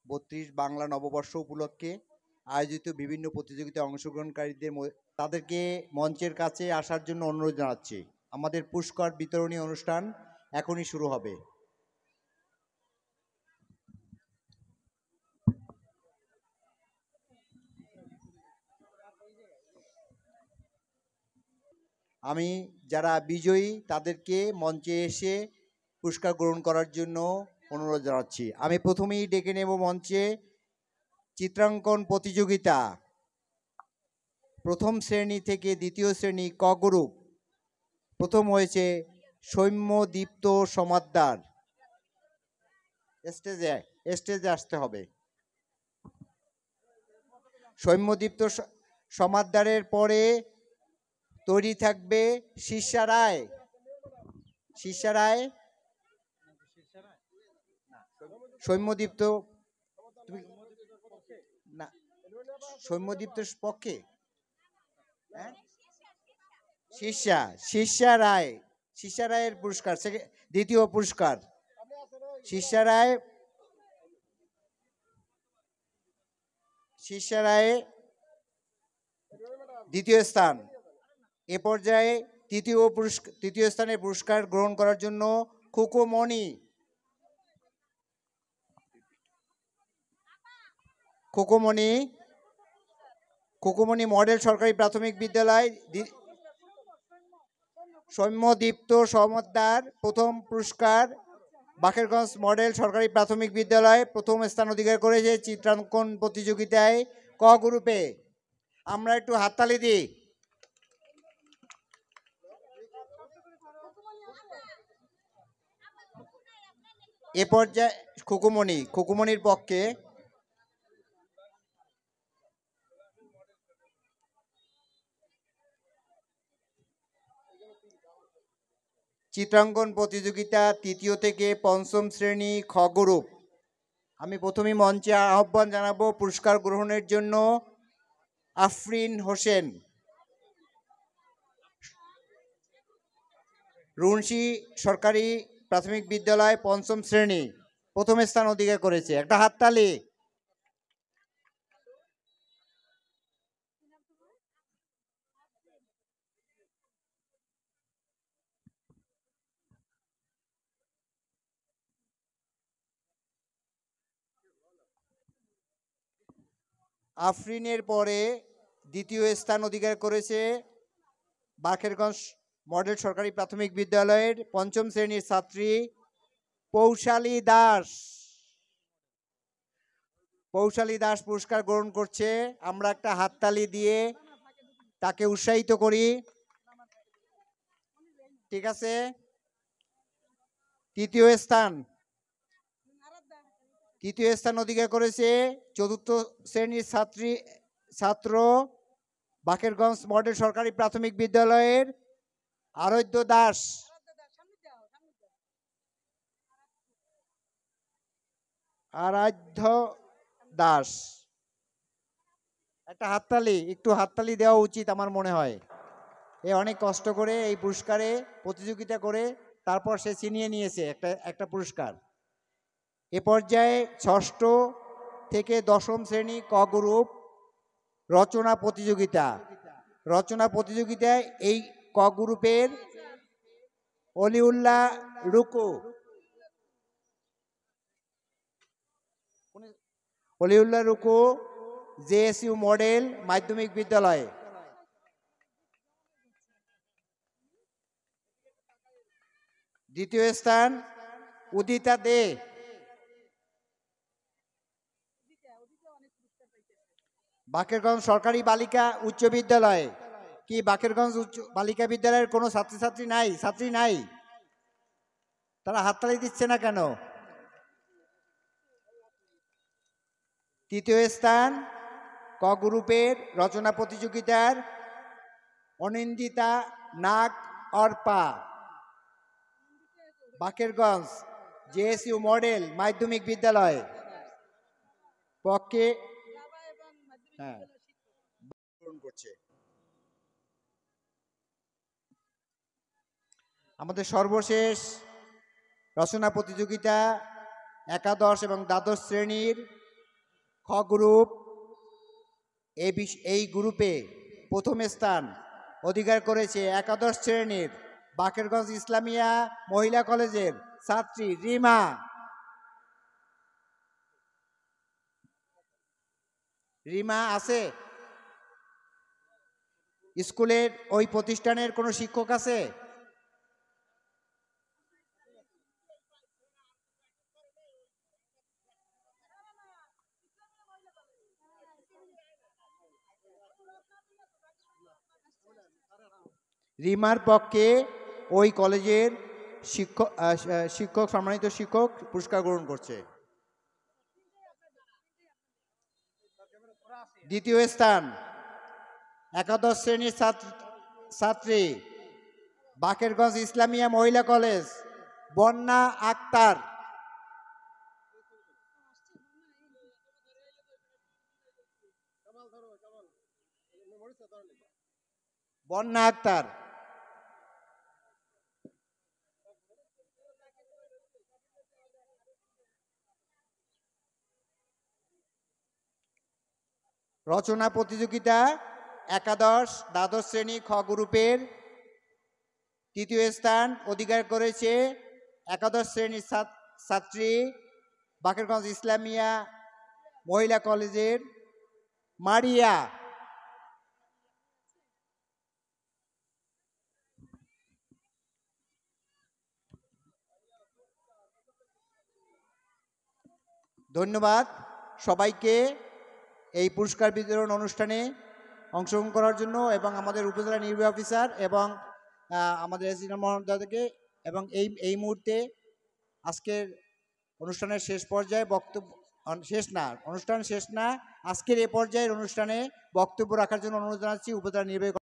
32 বাংলা নববর্ষ উপলক্ষে আয়োজিত বিভিন্ন প্রতিযোগিতায় অংশগ্রহণকারীদের তাদেরকে মঞ্চের কাছে আসার জন্য অনুরোধ জানাচ্ছি। আমাদের পুরস্কার বিতরণী অনুষ্ঠান এখনই শুরু হবে। আমি যারা বিজয়ী তাদেরকে মঞ্চে এসে পুরস্কার গ্রহণ করার জন্য অনুরোধ জানাচ্ছি। আমি প্রথমেই ডেকে নেব মঞ্চে চিত্রাঙ্কন প্রতিযোগিতা প্রথম শ্রেণী থেকে দ্বিতীয় শ্রেণী ক গ্রুপ। প্রথম হয়েছে সৌম্যদীপ্ত সমাদ্দার। স্টেজে আসতে হবে। সৌম্যদীপ্ত সমাদ্দারের পরে তৈরি থাকবে শীর্ষা রায়। সৌম্যদীপ্ত না, সৌম্যদীপ্তর পক্ষে শীর্ষা রায়ের পুরস্কার দ্বিতীয় পুরস্কার। শীর্ষা রায় দ্বিতীয় স্থান। এ পর্যায়ে তৃতীয় স্থানের পুরস্কার গ্রহণ করার জন্য খোকমণি মডেল সরকারি প্রাথমিক বিদ্যালয় সৌম্যদীপ্ত সমাদ্দার প্রথম পুরস্কার। বাকেরগঞ্জ মডেল সরকারি প্রাথমিক বিদ্যালয় প্রথম স্থান অধিকার করেছে চিত্রাঙ্কন প্রতিযোগিতায় ক গ্রুপে। আমরা একটু হাততালি দিই। এ পর্যায়ে খোকমণির পক্ষে চিত্রাঙ্কন প্রতিযোগিতা তৃতীয় থেকে পঞ্চম শ্রেণী খ গ্রুপ। আমি প্রথমেই মঞ্চে আহ্বান জানাবো পুরস্কার গ্রহণের জন্য আফরিন হোসেন। রুনসি সরকারি প্রাথমিক বিদ্যালয় পঞ্চম শ্রেণী প্রথম স্থান অধিকার করেছে। একটা হাততালি। আফরিনের পরে দ্বিতীয় স্থান অধিকার করেছে বাকেরগঞ্জ মডেল সরকারি প্রাথমিক বিদ্যালয়ের পঞ্চম শ্রেণীর ছাত্রী পৌশালী দাস পুরস্কার গ্রহণ করছে। আমরা একটা হাততালি দিয়ে তাকে উৎসাহিত করি। ঠিক আছে। তৃতীয় স্থান অধিকার করেছে চতুর্থ শ্রেণীর ছাত্র বাকেরগঞ্জ মডেল সরকারি প্রাথমিক বিদ্যালয়ের আরাধ্য দাস। একটা একটু হাততালি দেওয়া উচিত আমার মনে হয়। এ অনেক কষ্ট করে এই পুরস্কারে প্রতিযোগিতা করে তারপর সে ছিনিয়ে নিয়েছে একটা পুরস্কার। এ পর্যায়ে ষষ্ঠ থেকে দশম শ্রেণী ক গ্রুপ রচনা প্রতিযোগিতায় এই ক গ্রুপের অলিউল্লাহ রুকু জেএসইউ মডেল মাধ্যমিক বিদ্যালয়। দ্বিতীয় স্থান উদিতা দে। বাকেরগঞ্জ সরকারি বালিকা উচ্চ বিদ্যালয়, কি বাকেরগঞ্জ উচ্চ বালিকা বিদ্যালয়ের কোনো ছাত্রছাত্রী নাই, ছাত্রী নাই? তারা হাততালি দিচ্ছে না কেন? তৃতীয় স্থান ক গ্রুপের রচনা প্রতিযোগিতার অনিন্দিতা নাগ অর্পা, বাকেরগঞ্জ জেএসইউ মডেল মাধ্যমিক বিদ্যালয় পক্ষে হ্যাঁ করছে। আমাদের সর্বশেষ রচনা প্রতিযোগিতা একাদশ এবং দ্বাদশ শ্রেণীর খ গ্রুপ, এই গ্রুপে প্রথম স্থান অধিকার করেছে একাদশ শ্রেণীর বাকেরগঞ্জ ইসলামিয়া মহিলা কলেজের ছাত্রী রিমা। রিমা আছে? স্কুলের ওই প্রতিষ্ঠানের কোনো শিক্ষক আছে? রিমার পক্ষে ওই কলেজের শিক্ষক সম্মানিত শিক্ষক পুরস্কার গ্রহণ করছে। দ্বিতীয় স্থান একাদশ শ্রেণীর ছাত্রী বাকেরগঞ্জ ইসলামিয়া মহিলা কলেজ বন্যা আক্তার। বন্যা আক্তার রচনা প্রতিযোগিতা একাদশ দ্বাদশ শ্রেণী খ গ্রুপের তৃতীয় স্থান অধিকার করেছে একাদশ শ্রেণীর ছাত্রী বাকেরগঞ্জ ইসলামিয়া মহিলা কলেজের মারিয়া। ধন্যবাদ সবাইকে এই পুরস্কার বিতরণ অনুষ্ঠানে অংশগ্রহণ করার জন্য এবং আমাদের উপজেলা নির্বাহী অফিসার এবং আমাদের এসডিএম মহোদয়কে। এবং এই মুহূর্তে আজকের অনুষ্ঠানের শেষ পর্যায়ে বক্তব্য অনুষ্ঠান শেষ না, আজকের এ পর্যায়ের অনুষ্ঠানে বক্তব্য রাখার জন্য অনুরোধ জানাচ্ছি উপজেলা নির্বাহী